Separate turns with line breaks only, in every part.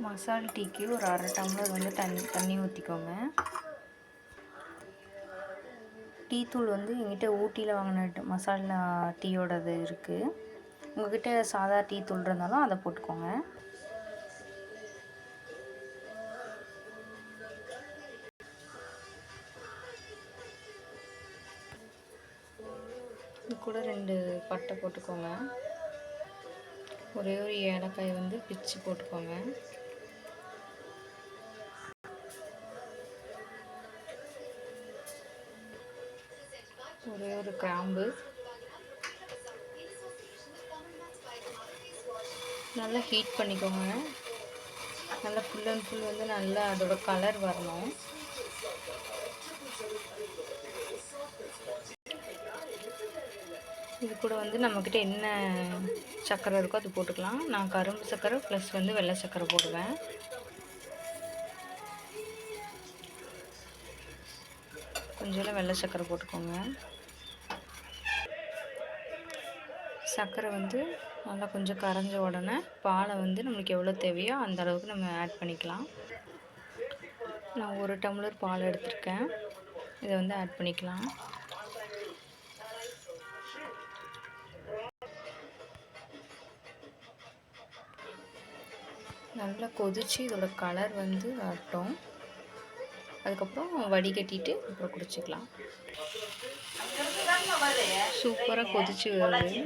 மசால் டீக்கு ஒரு 1/2 டம்ளர் வந்து தண்ணி ஊற்றிக்கோங்க. டீ தூள் வந்து எங்கிட்ட ஊட்டியில் வாங்கின மசாலா டீயோடது இருக்குது. உங்கள்கிட்ட சாதா டீ தூள் இருந்தாலும் அதை போட்டுக்கோங்க. இது கூட 2 பட்டை போட்டுக்கோங்க. ஒரே ஒரு ஏலக்காய் வந்து பிச்சு போட்டுக்கோங்க. ஒரே ஒரு கிராம்பு. நல்லா ஹீட் பண்ணிக்கோங்க. நல்லா ஃபுல் அண்ட் ஃபுல் வந்து நல்லா அதோட கலர் வரணும். இது கூட வந்து நம்மக்கிட்ட என்ன சர்க்கரை இருக்கோ அது போட்டுக்கலாம். நான் கரும்பு சர்க்கரை ப்ளஸ் வந்து வெள்ளை சர்க்கரை போடுவேன். கொஞ்சம் வெள்ளை சர்க்கரை போட்டுக்கோங்க. சர்க்கரை வந்து நல்லா கொஞ்சம் கரைஞ்ச உடனே பாலை வந்து நம்மளுக்கு எவ்வளோ தேவையோ அந்த அளவுக்கு நம்ம ஆட் பண்ணிக்கலாம். நான் 1 டம்ளர் பால் எடுத்திருக்கேன். இதை வந்து ஆட் பண்ணிக்கலாம். நல்லா கொதித்து இதோட கலர் வந்து வரட்டும். அதுக்கப்புறம் வடிகட்டிட்டு அப்புறம் குடிச்சிக்கலாம். சூப்பராக கொதிச்சு வருது.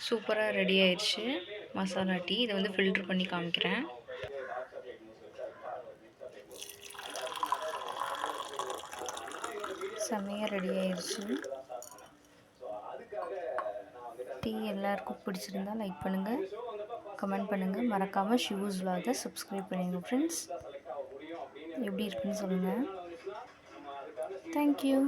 சூப்பராக ரெடி ஆயிடுச்சு மசாலா டீ. இதை வந்து ஃபில்ட்ரு பண்ணி காமிக்கிறேன். செம்மையாக ரெடி ஆயிடுச்சு. டீ எல்லாருக்கும் பிடிச்சிருந்தா லைக் பண்ணுங்கள், கமெண்ட் பண்ணுங்கள். மறக்காமல் ஷூஸ் விலாகை சப்ஸ்கிரைப் பண்ணுங்க ஃப்ரெண்ட்ஸ். எப்படி இருக்குன்னு சொல்லுங்கள். தேங்க்யூ.